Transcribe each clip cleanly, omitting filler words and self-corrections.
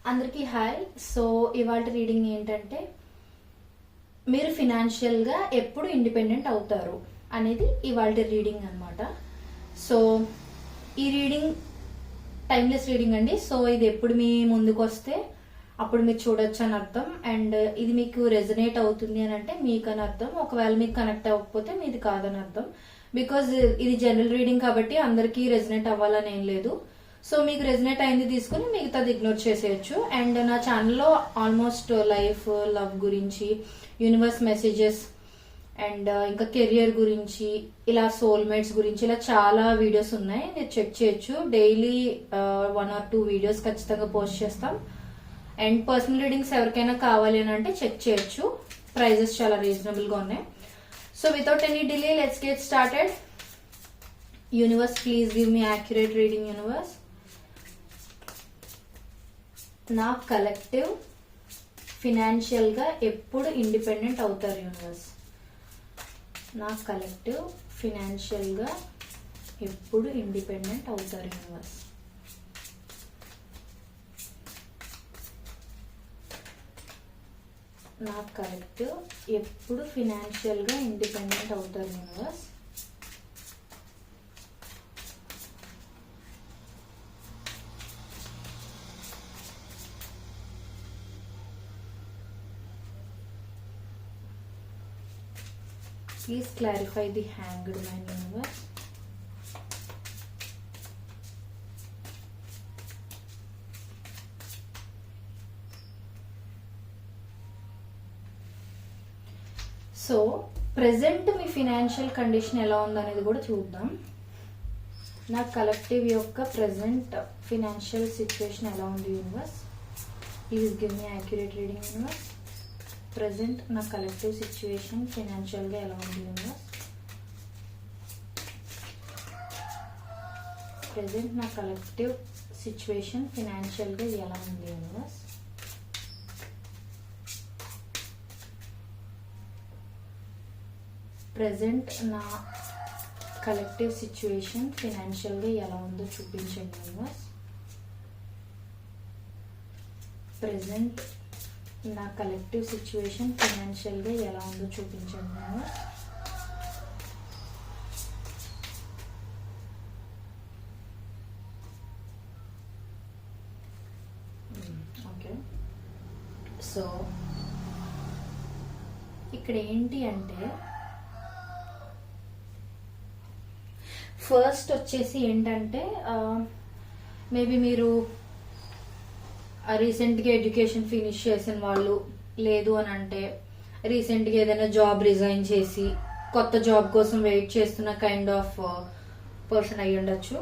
అందరికీ hi. So ఇవాళ reading ఏంటంటే మీరు ఫినాన్షియల్గా ఎప్పుడు ఇండిపెండెంట్ అవుతారు అనేది ఇవాళ రీడింగ్ అనమాట. సో ఈ రీడింగ్ టైమ్లెస్ రీడింగ్ అండి. సో ఇది ఎప్పుడు మీ ముందుకు వస్తే అప్పుడు మీరు చూడొచ్చు అని అర్థం. అండ్ ఇది మీకు రెజనేట్ అవుతుంది అని అంటే మీకు అని అర్థం. ఒకవేళ మీకు కనెక్ట్ అవ్వకపోతే మీది కాదని అర్థం. బికాజ్ ఇది జనరల్ రీడింగ్ కాబట్టి అందరికీ రెజనేట్ అవ్వాలని ఏం లేదు. సో మీకు రెజనేట్ అయింది తీసుకుని మిగతాది ఇగ్నోర్ చేసేయచ్చు. అండ్ నా ఛానల్లో ఆల్మోస్ట్ లైఫ్, లవ్ గురించి, యూనివర్స్ మెసేజెస్ అండ్ ఇంకా కెరియర్ గురించి, ఇలా సోల్మేట్స్ గురించి ఇలా చాలా వీడియోస్ ఉన్నాయి. మీరు చెక్ చేయొచ్చు. డైలీ 1 or 2 వీడియోస్ ఖచ్చితంగా పోస్ట్ చేస్తాం. అండ్ పర్సనల్ రీడింగ్స్ ఎవరికైనా కావాలి అని అంటే చెక్ చేయొచ్చు. ప్రైజెస్ చాలా రీజనబుల్ గా ఉన్నాయి. So without any delay let's get started. Universe please give me accurate reading. Universe, నా కలెక్టివ్ ఫినాన్షియల్ గా ఎప్పుడు ఇండిపెండెంట్ అవుతారు? యూనివర్స్, నా కలెక్టివ్ ఫినాన్షియల్ గా ఎప్పుడు ఇండిపెండెంట్ అవుతారు? యూనివర్స్, నా కలెక్టివ్ ఎప్పుడు ఫినాన్షియల్ గా ఇండిపెండెంట్ అవుతారు? Universe, please clarify the hanged man. Universe, so present me financial condition ఎలా ఉందనేది కూడా చూద్దాం. నా కలెక్టివ్ యొక్క ప్రెసెంట్ ఫినాన్షియల్ సిచ్యువేషన్ ఎలా ఉంది? Universe, please give me accurate reading. Universe, present నా కలెక్టివ్ సిచ్యువేషన్ ఫినాన్షియల్ గా ఎలా ఉంది? యూనివర్స్, ప్రెసెంట్ నా కలెక్టివ్ సిచ్యువేషన్ ఫినాన్షియల్ గా ఎలా ఉంది? యూనివర్స్, ప్రెసెంట్ నా కలెక్టివ్ సిచ్యువేషన్ ఫినాన్షియల్ గా ఎలా ఉందో చూపించండి. యూనివర్స్, ప్రెసెంట్ నా కలెక్టివ్ సిచ్యువేషన్ ఫైనాన్షియల్ గా ఎలా ఉందో చూపించండి. ఓకే, సో ఇక్కడ ఏంటి అంటే ఫస్ట్ వచ్చేసి ఏంటంటే మేబీ మీరు రీసెంట్గా ఎడ్యుకేషన్ ఫినిష్ చేసిన వాళ్ళు, లేదు అని అంటే రీసెంట్గా ఏదైనా జాబ్ రిజైన్ చేసి కొత్త జాబ్ కోసం వెయిట్ చేస్తున్న కైండ్ ఆఫ్ పర్సన్ అయి ఉండొచ్చు.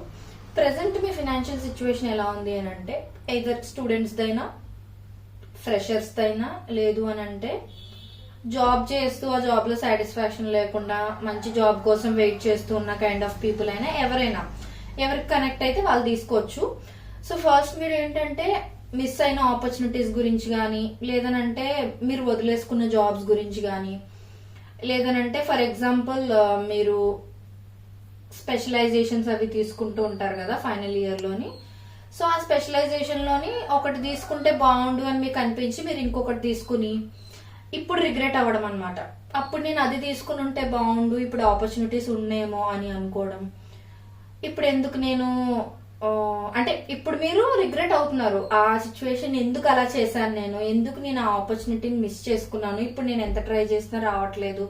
ప్రెసెంట్ మీ ఫినాన్షియల్ సిచ్యువేషన్ ఎలా ఉంది అని అంటే ఎయిదర్ స్టూడెంట్స్ దైనా, ఫ్రెషర్స్ దైనా, లేదు అని అంటే జాబ్ చేస్తూ ఆ జాబ్ లో సాటిస్ఫాక్షన్ లేకుండా మంచి జాబ్ కోసం వెయిట్ చేస్తూ ఉన్న కైండ్ ఆఫ్ పీపుల్ అయినా, ఎవరికి కనెక్ట్ అయితే వాళ్ళు తీసుకోవచ్చు. సో ఫస్ట్ మీరు ఏంటంటే మిస్ అయిన ఆపర్చునిటీస్ గురించి కానీ, లేదనంటే మీరు వదిలేసుకున్న జాబ్స్ గురించి కానీ, లేదనంటే ఫర్ ఎగ్జాంపుల్ మీరు స్పెషలైజేషన్స్ అవి తీసుకుంటూ ఉంటారు కదా ఫైనల్ ఇయర్ లోని. సో ఆ స్పెషలైజేషన్ లోని ఒకటి తీసుకుంటే బాగుండు అని మీకు అనిపించి మీరు ఇంకొకటి తీసుకుని ఇప్పుడు రిగ్రెట్ అవ్వడం అనమాట. అప్పుడు నేను అది తీసుకుని ఉంటే బాగుండు, ఇప్పుడు ఆపర్చునిటీస్ ఉన్నాయేమో అని అనుకోవడం. ఇప్పుడు ఎందుకు నేను అంటే ఇప్పుడు మీరు రిగ్రెట్ అవుతున్నారు. ఆ సిచ్యువేషన్ ఎందుకు అలా చేశాను, ఎందుకు నేను ఆ ఆపర్చునిటీని మిస్ చేసుకున్నాను, ఇప్పుడు నేను ఎంత ట్రై చేసినా రావట్లేదు,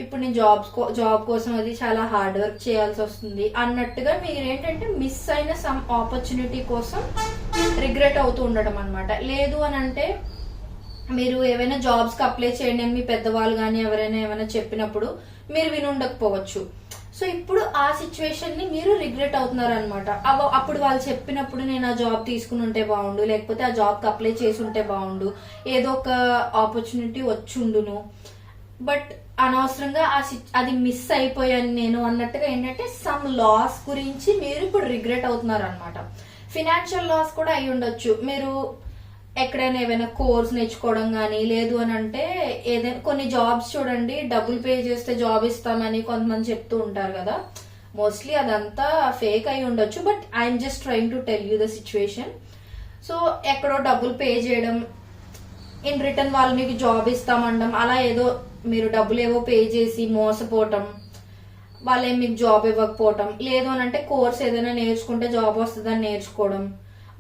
ఇప్పుడు నేను జాబ్ కోసం అది చాలా హార్డ్ వర్క్ చేయాల్సి వస్తుంది అన్నట్టుగా మీరు ఏంటంటే మిస్ అయిన సమ్ ఆపర్చునిటీ కోసం రిగ్రెట్ అవుతూ ఉండడం అనమాట. లేదు అని అంటే మీరు ఏవైనా జాబ్స్ కి అప్లై చేయండి అని మీ పెద్దవాళ్ళు కానీ ఎవరైనా ఏమైనా చెప్పినప్పుడు మీరు విని ఉండకపోవచ్చు. సో ఇప్పుడు ఆ సిచ్యువేషన్ ని మీరు రిగ్రెట్ అవుతున్నారు అనమాట. అప్పుడు వాళ్ళు చెప్పినప్పుడు నేను ఆ జాబ్ తీసుకుని ఉంటే బాగుండు, లేకపోతే ఆ జాబ్ కి అప్లై చేసి ఉంటే బాగుండు, ఏదో ఒక ఆపర్చునిటీ వచ్చుండును, బట్ అనవసరంగా అది మిస్ అయిపోయాను నేను అన్నట్టుగా ఏంటంటే సమ్ లాస్ గురించి మీరు ఇప్పుడు రిగ్రెట్ అవుతున్నారు అనమాట. ఫినాన్షియల్ లాస్ కూడా అయి ఉండొచ్చు. మీరు ఎక్కడైనా ఏమైనా కోర్స్ నేర్చుకోవడం కానీ, లేదు అని అంటే ఏదైనా కొన్ని జాబ్స్ చూడండి డబ్బులు పే చేస్తే జాబ్ ఇస్తామని కొంతమంది చెప్తూ ఉంటారు కదా. మోస్ట్లీ అదంతా ఫేక్ అయి ఉండొచ్చు, but I'm just trying to tell you the situation. So ఎక్కడో డబ్బులు పే చేయడం, ఇన్ రిటర్న్ వాళ్ళు మీకు జాబ్ ఇస్తామండం, అలా ఏదో మీరు డబ్బులు ఏవో పే చేసి మోసపోవటం, వాళ్ళేం మీకు జాబ్ ఇవ్వకపోవటం, లేదు అని అంటే కోర్స్ ఏదైనా నేర్చుకుంటే జాబ్ వస్తుందని నేర్చుకోవడం,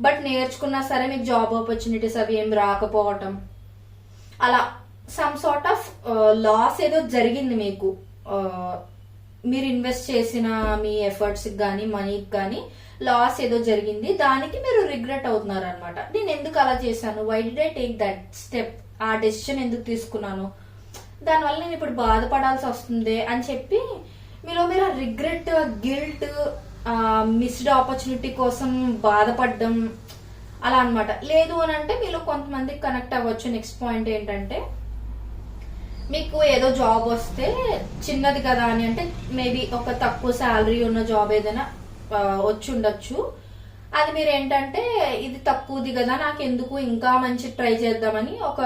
బట్ నేర్చుకున్నా సరే మీకు జాబ్ ఆపర్చునిటీస్ అవి ఏం రాకపోవటం, అలా సమ్ సార్ట్ ఆఫ్ లాస్ ఏదో జరిగింది మీకు. మీరు ఇన్వెస్ట్ చేసిన మీ ఎఫర్ట్స్ కానీ మనీకి కానీ లాస్ ఏదో జరిగింది, దానికి మీరు రిగ్రెట్ అవుతున్నారు అనమాట. నేను ఎందుకు అలా చేశాను, why did I take that step, ఆ డెసిషన్ ఎందుకు తీసుకున్నాను, దానివల్ల నేను ఇప్పుడు బాధపడాల్సి వస్తుంది అని చెప్పి మీలో మీరు ఆ రిగ్రెట్, గిల్ట్, మిస్డ్ ఆపర్చునిటీ కోసం బాధపడడం అలా అనమాట. లేదు అని అంటే మీలో కొంతమందికి కనెక్ట్ అవ్వచ్చు. నెక్స్ట్ పాయింట్ ఏంటంటే, మీకు ఏదో జాబ్ వస్తే చిన్నది కదా అని అంటే మేబీ ఒక తక్కువ శాలరీ ఉన్న జాబ్ ఏదైనా వచ్చి ఉండొచ్చు. అది మీరు ఏంటంటే ఇది తక్కువది కదా, నాకు ఎందుకు ఇంకా మంచి ట్రై చేద్దామని ఒక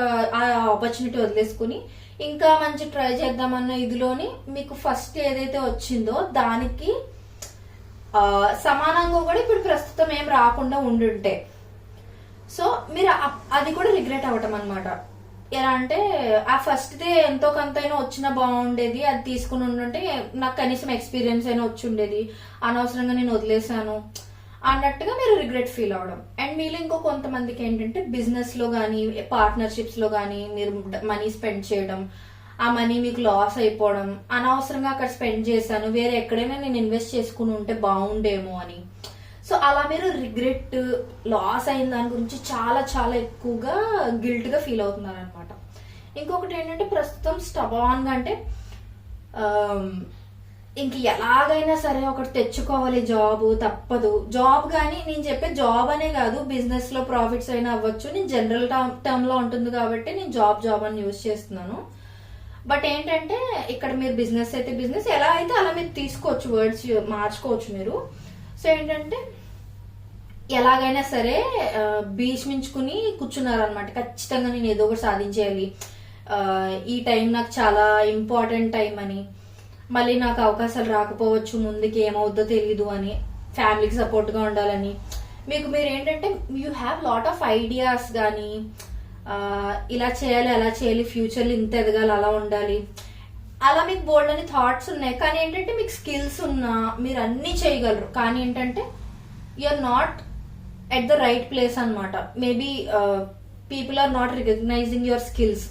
ఆపర్చునిటీ వదిలేసుకుని ఇంకా మంచి ట్రై చేద్దామన్న ఇదిలోని మీకు ఫస్ట్ ఏదైతే వచ్చిందో దానికి సమానంగా కూడా ఇప్పుడు ప్రస్తుతం ఏం రాకుండా ఉండుంటే, సో మీరు అది కూడా రిగ్రెట్ అవ్వటం అనమాట. ఎలా అంటే ఆ ఫస్ట్ దే ఎంతో కొంతైనా వచ్చినా బాగుండేది, అది తీసుకుని ఉండుంటే నాకు కనీసం ఎక్స్పీరియన్స్ అయినా వచ్చి ఉండేది, అనవసరంగా నేను వదిలేసాను అన్నట్టుగా మీరు రిగ్రెట్ ఫీల్ అవడం. అండ్ మీలో ఇంకో కొంతమందికి ఏంటంటే బిజినెస్ లో కానీ పార్ట్నర్షిప్స్ లో కానీ మీరు మనీ స్పెండ్ చేయడం, ఆ మనీ మీకు లాస్ అయిపోవడం, అనవసరంగా అక్కడ స్పెండ్ చేశాను, వేరే ఎక్కడైనా నేను ఇన్వెస్ట్ చేసుకుని ఉంటే బాగుండేమో అని. సో అలా మీరు రిగ్రెట్, లాస్ అయిన దాని గురించి చాలా చాలా ఎక్కువగా గిల్ట్ గా ఫీల్ అవుతున్నారు అనమాట. ఇంకొకటి ఏంటంటే ప్రస్తుతం స్టబాన్ గా అంటే ఇంక ఎలాగైనా సరే ఒకటి తెచ్చుకోవాలి, జాబ్ తప్పదు. జాబ్ కానీ నేను చెప్పే జాబ్ అనే కాదు, బిజినెస్ లో ప్రాఫిట్స్ అయినా అవ్వచ్చు, నేను జనరల్ టర్మ్ లో ఉంటుంది కాబట్టి నేను జాబ్ అని యూజ్ చేస్తున్నాను. బట్ ఏంటంటే ఇక్కడ మీరు బిజినెస్ అయితే బిజినెస్ ఎలా అయితే అలా మీరు తీసుకోవచ్చు, వర్డ్స్ మార్చుకోవచ్చు మీరు. సో ఏంటంటే ఎలాగైనా సరే భీష్మించుకుని కూర్చున్నారనమాట, ఖచ్చితంగా నేను ఏదో ఒకటి సాధించేయాలి, ఈ టైం నాకు చాలా ఇంపార్టెంట్ టైం అని, మళ్ళీ నాకు అవకాశాలు రాకపోవచ్చు, ముందుకి ఏమవుద్దో తెలీదు అని, ఫ్యామిలీకి సపోర్ట్ గా ఉండాలని, మీకు మీరు ఏంటంటే you have lot of ideas కానీ ఇలా చేయాలి అలా చేయాలి, ఫ్యూచర్లో ఇంత ఎదగాలి అలా ఉండాలి, అలా మీకు బోల్డ్ అని థాట్స్ ఉన్నాయి. కానీ ఏంటంటే మీకు స్కిల్స్ ఉన్నా మీరు అన్ని చేయగలరు, కానీ ఏంటంటే you're not at the right place అనమాట. Maybe people are not recognising your skills.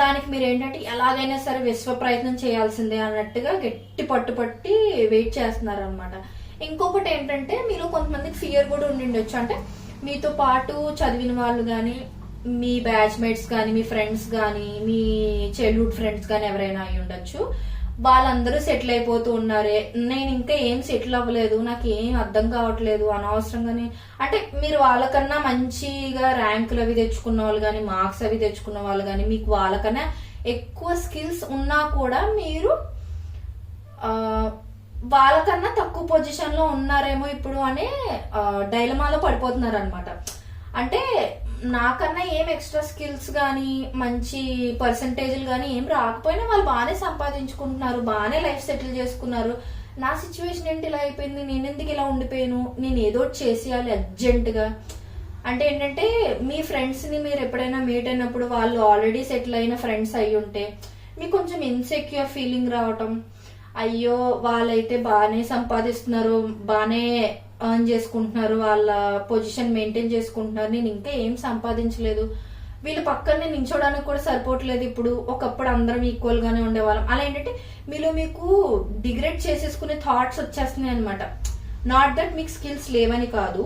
దానికి మీరు ఏంటంటే ఎలాగైనా సరే విశ్వ ప్రయత్నం చేయాల్సిందే అన్నట్టుగా గట్టి పట్టుపట్టి వెయిట్ చేస్తున్నారు అనమాట. ఇంకొకటి ఏంటంటే మీలో కొంతమందికి ఫియర్ కూడా ఉండిండొచ్చు, అంటే మీతో పాటు చదివిన వాళ్ళు కానీ, మీ బ్యాచ్ మేట్స్ కానీ, మీ ఫ్రెండ్స్ కానీ, మీ చైల్డ్హుడ్ ఫ్రెండ్స్ కానీ ఎవరైనా అయి ఉండొచ్చు. వాళ్ళందరూ సెటిల్ అయిపోతూ ఉన్నారే, నేను ఇంకా ఏం సెటిల్ అవ్వలేదు, నాకు ఏం అర్థం కావట్లేదు, అనవసరంగానే అంటే మీరు వాళ్ళకన్నా మంచిగా ర్యాంకులు అవి తెచ్చుకున్న వాళ్ళు కానీ, మార్క్స్ అవి తెచ్చుకున్న వాళ్ళు కానీ, మీకు వాళ్ళకన్నా ఎక్కువ స్కిల్స్ ఉన్నా కూడా మీరు వాళ్ళకన్నా తక్కువ పొజిషన్ లో ఉన్నారేమో ఇప్పుడు అనే డైలమాలో పడిపోతున్నారు అనమాట. అంటే నాకన్నా ఏం ఎక్స్ట్రా స్కిల్స్ కానీ మంచి పర్సంటేజ్లు కానీ ఏం రాకపోయినా వాళ్ళు బాగానే సంపాదించుకుంటున్నారు, బాగానే లైఫ్ సెటిల్ చేసుకున్నారు, నా సిచ్యువేషన్ ఏంటి ఇలా అయిపోయింది, నేను ఎందుకు ఇలా ఉండిపోయాను, నేను ఏదో చేసేయాలి అర్జెంట్ గా. అంటే ఏంటంటే మీ ఫ్రెండ్స్ ని మీరు ఎప్పుడైనా మీట్ అయినప్పుడు వాళ్ళు ఆల్రెడీ సెటిల్ అయిన ఫ్రెండ్స్ అయి ఉంటే మీకు కొంచెం ఇన్సెక్యూర్ ఫీలింగ్ రావటం, అయ్యో వాళ్ళైతే బాగానే సంపాదిస్తున్నారు, బాగానే ఎర్న్ చేసుకుంటున్నారు, వాళ్ళ పొజిషన్ మెయింటైన్ చేసుకుంటున్నారు, నేను ఇంకా ఏం సంపాదించలేదు, వీళ్ళు పక్కనే నించోడానికి కూడా సరిపోవట్లేదు, ఇప్పుడు ఒకప్పుడు అందరం ఈక్వల్ గానే ఉండేవాళ్ళం, అలా ఏంటంటే మీలో మీకు డిగ్రేడ్ చేసేసుకునే థాట్స్ వచ్చేస్తున్నాయి అనమాట. నాట్ దట్ మీకు స్కిల్స్ లేవని కాదు,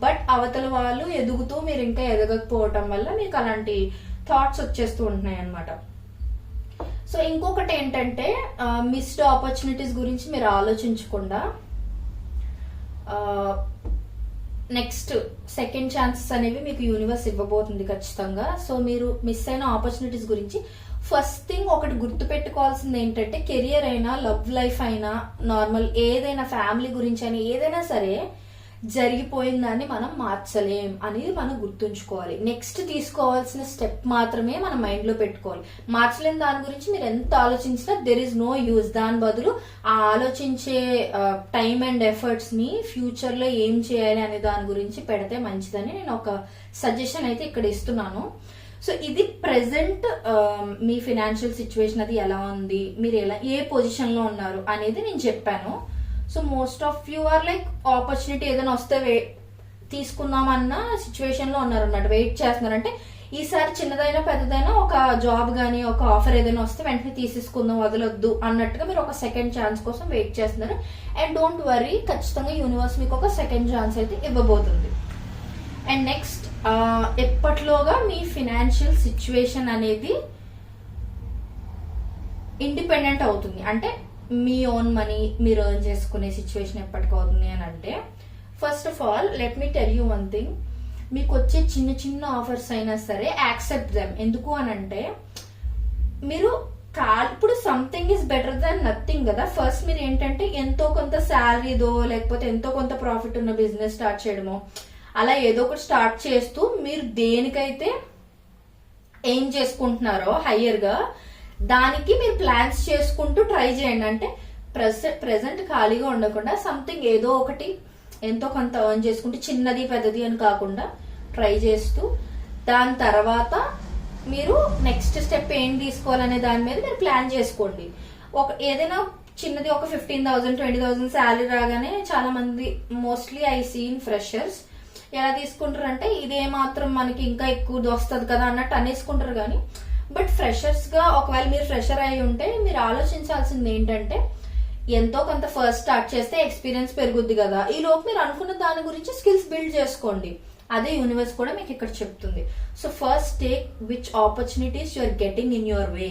బట్ అవతల వాళ్ళు ఎదుగుతూ మీరు ఇంకా ఎదగకపోవటం వల్ల మీకు అలాంటి థాట్స్ వచ్చేస్తూ ఉంటున్నాయి అనమాట. సో ఇంకొకటి ఏంటంటే మిస్డ్ ఆపర్చునిటీస్ గురించి మీరు ఆలోచించకుండా నెక్స్ట్ సెకండ్ ఛాన్సెస్ అనేవి మీకు యూనివర్స్ ఇవ్వబోతుంది ఖచ్చితంగా. సో మీరు మిస్ అయిన ఆపర్చునిటీస్ గురించి ఫస్ట్ థింగ్ ఒకటి గుర్తు పెట్టుకోవాల్సింది ఏంటంటే, కెరియర్ అయినా, లవ్ లైఫ్ అయినా, నార్మల్ ఏదైనా, ఫ్యామిలీ గురించి అయినా, ఏదైనా సరే జరిగిపోయిన దాన్ని మనం మార్చలేం అనేది మనం గుర్తుంచుకోవాలి. నెక్స్ట్ తీసుకోవాల్సిన స్టెప్ మాత్రమే మన మైండ్ లో పెట్టుకోవాలి. మార్చలేని దాని గురించి మీరు ఎంత ఆలోచించినా దెర్ ఇస్ నో యూజ్. దాని బదులు ఆ ఆలోచించే టైం అండ్ ఎఫర్ట్స్ ని ఫ్యూచర్ లో ఏం చేయాలి అనే దాని గురించి పెడితే మంచిదని నేను ఒక సజెషన్ అయితే ఇక్కడ ఇస్తున్నాను. సో ఇది ప్రెసెంట్ మీ ఫినాన్షియల్ సిచ్యువేషన్ అది ఎలా ఉంది, మీరు ఏ పొజిషన్ లో ఉన్నారు అనేది నేను చెప్పాను. So most of you are like opportunity ఏదైనా వస్తే తీసుకుందామన్న సిచ్యువేషన్ లో ఉన్నారు అన్నట్టు, వెయిట్ చేస్తున్నారు. అంటే ఈసారి చిన్నదైనా పెద్దదైనా ఒక జాబ్ గానీ ఒక ఆఫర్ ఏదైనా వస్తే వెంటనే తీసేసుకుందాం, వదలొద్దు అన్నట్టుగా మీరు ఒక సెకండ్ ఛాన్స్ కోసం వెయిట్ చేస్తున్నారు. అండ్ డోంట్ వరీ, ఖచ్చితంగా యూనివర్స్ మీకు ఒక సెకండ్ ఛాన్స్ అయితే ఇవ్వబోతుంది. అండ్ నెక్స్ట్ ఎప్పట్లోగా మీ ఫినాన్షియల్ సిచ్యువేషన్ అనేది ఇండిపెండెంట్ అవుతుంది. అంటే మీ ఓన్ మనీ మీరు ఎర్న్ చేసుకునే సిచ్యువేషన్ ఎప్పటికవుతుంది అని అంటే, first of all let me tell you one thing. మీకు వచ్చే చిన్న చిన్న ఆఫర్స్ అయినా సరే యాక్సెప్ట్ దెమ్. ఎందుకు అని అంటే మీరు ఇప్పుడు something is better than nothing కదా. ఫస్ట్ మీరు ఏంటంటే ఎంతో కొంత శాలరీదో లేకపోతే ఎంతో కొంత ప్రాఫిట్ ఉన్న బిజినెస్ స్టార్ట్ చేయడమో అలా ఏదో ఒకటి స్టార్ట్ చేస్తూ మీరు దేనికైతే ఏం చేసుకుంటున్నారో హయ్యర్ గా దానికి మీరు ప్లాన్స్ చేసుకుంటూ ట్రై చేయండి. అంటే ప్రెసెంట్ ఖాళీగా ఉండకుండా సంథింగ్ ఏదో ఒకటి ఎంతో కొంత ఎర్న్ చేసుకుంటూ చిన్నది పెద్దది అని కాకుండా ట్రై చేస్తూ దాని తర్వాత మీరు నెక్స్ట్ స్టెప్ ఏం తీసుకోవాలనే దాని మీద మీరు ప్లాన్ చేసుకోండి. ఏదైనా చిన్నది ఒక 15,000 20,000 శాలరీ రాగానే చాలా మంది mostly I see in freshers ఎలా తీసుకుంటారు అంటే ఇదే మాత్రం మనకి ఇంకా ఎక్కువ వస్తుంది కదా అన్నట్టు అనేసుకుంటారు. కానీ బట్ ఫ్రెషర్స్ గా ఒకవేళ మీరు ఫ్రెషర్ అయి ఉంటే మీరు ఆలోచించాల్సింది ఏంటంటే ఎంతో కొంత ఫస్ట్ స్టార్ట్ చేస్తే ఎక్స్పీరియన్స్ పెరుగుద్ది కదా, ఈ లోపు మీరు అనుకున్న దాని గురించి స్కిల్స్ బిల్డ్ చేసుకోండి. అదే యూనివర్స్ కూడా మీకు ఇక్కడ చెప్తుంది. So first take which opportunities you are getting in your way.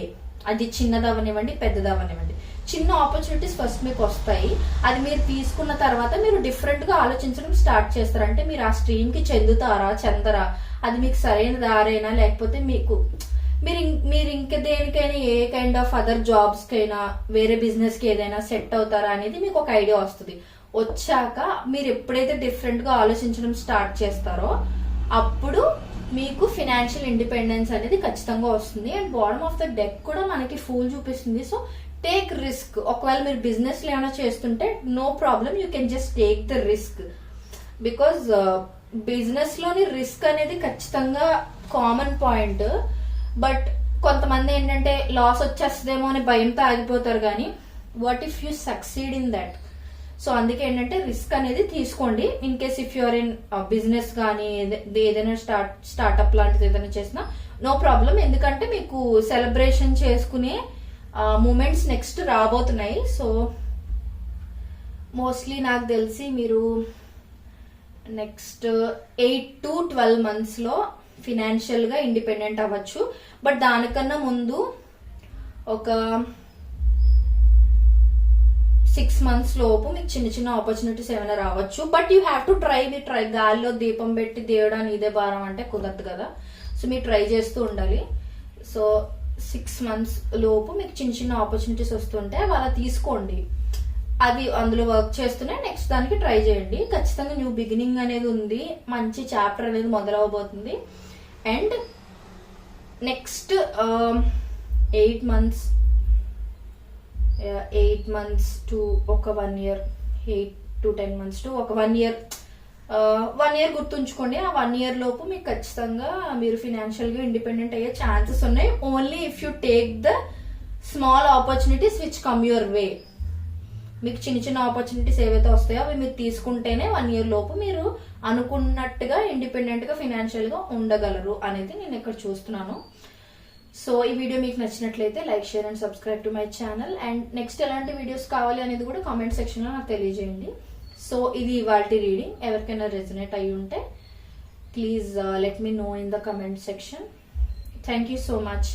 అది చిన్నదవనివ్వండి పెద్దదవనివ్వండి, చిన్న ఆపర్చునిటీస్ ఫస్ట్ మీకు వస్తాయి. అది మీరు తీసుకున్న తర్వాత మీరు డిఫరెంట్ గా ఆలోచించడం స్టార్ట్ చేస్తారు. అంటే మీరు ఆ స్ట్రీమ్ కి చెందుతారా చెందరా, అది మీకు సరైన దారైనా లేకపోతే మీరు ఇంకా దేనికైనా ఏ కైండ్ ఆఫ్ అదర్ జాబ్స్ కైనా వేరే బిజినెస్ కి ఏదైనా సెట్ అవుతారా అనేది మీకు ఒక ఐడియా వస్తుంది. వచ్చాక మీరు ఎప్పుడైతే డిఫరెంట్ గా ఆలోచించడం స్టార్ట్ చేస్తారో అప్పుడు మీకు ఫినాన్షియల్ ఇండిపెండెన్స్ అనేది ఖచ్చితంగా వస్తుంది. And bottom of the deck కూడా మనకి ఫూల్ చూపిస్తుంది. So take risk. ఒకవేళ మీరు బిజినెస్ లో ఏమైనా చేస్తుంటే no problem, you can just take the risk. Because business లోని రిస్క్ అనేది ఖచ్చితంగా కామన్ పాయింట్. బట్ కొంతమంది ఏంటంటే లాస్ వచ్చేస్తుందేమో అని భయంతో ఆగిపోతారు. కానీ what if you succeed in that? So అందుకే ఏంటంటే రిస్క్ అనేది తీసుకోండి. In case if you're in business కానీ ఏదైనా స్టార్ట్అప్ లాంటిది ఏదైనా చేసినా నో ప్రాబ్లం. ఎందుకంటే మీకు సెలబ్రేషన్ చేసుకునే మూమెంట్స్ నెక్స్ట్ రాబోతున్నాయి. సో మోస్ట్లీ నాకు తెలిసి మీరు నెక్స్ట్ 8 to 12 months లో ఫినాన్షియల్ గా ఇండిపెండెంట్ అవ్వచ్చు. బట్ దానికన్నా ముందు ఒక 6 months లోపు మీకు చిన్న చిన్న ఆపర్చునిటీస్ ఏమైనా రావచ్చు. But you have to try. గాలిలో దీపం పెట్టి దేవుడా ఇదే భారం అంటే కుదరదు కదా. సో మీరు ట్రై చేస్తూ ఉండాలి. సో 6 months లోపు మీకు చిన్న చిన్న ఆపర్చునిటీస్ వస్తుంటే అలా తీసుకోండి. అది అందులో వర్క్ చేస్తూనే నెక్స్ట్ దానికి ట్రై చేయండి. ఖచ్చితంగా న్యూ బిగినింగ్ అనేది ఉంది, మంచి చాప్టర్ అనేది మొదలవబోతుంది. అండ్ నెక్స్ట్ 8 months టు ఒక 1 year, 8 to 10 months టు ఒక 1 year, 1 year గుర్తుంచుకోండి. ఆ 1 year లోపు మీకు ఖచ్చితంగా మీరు ఫినాన్షియల్ గా ఇండిపెండెంట్ అయ్యే ఛాన్సెస్ ఉన్నాయి. Only if you take the small opportunities which come your way. మీకు చిన్న చిన్న ఆపర్చునిటీస్ ఏవైతే వస్తాయో అవి మీరు తీసుకుంటేనే 1 year లోపు మీరు అనుకున్నట్టుగా ఇండిపెండెంట్ గా ఫినాన్షియల్ గా ఉండగలరు అనేది నేను ఇక్కడ చూస్తున్నాను. సో ఈ వీడియో మీకు నచ్చినట్లయితే like, share and subscribe to my channel. And next ఎలాంటి వీడియోస్ కావాలి అనేది కూడా కామెంట్ సెక్షన్ లో నాకు తెలియజేయండి. సో ఇది ఇవాల్టి రీడింగ్. ఎవరికైనా రెజనేట్ అయ్యి ఉంటే please let me know in the comment section. Thank you so much.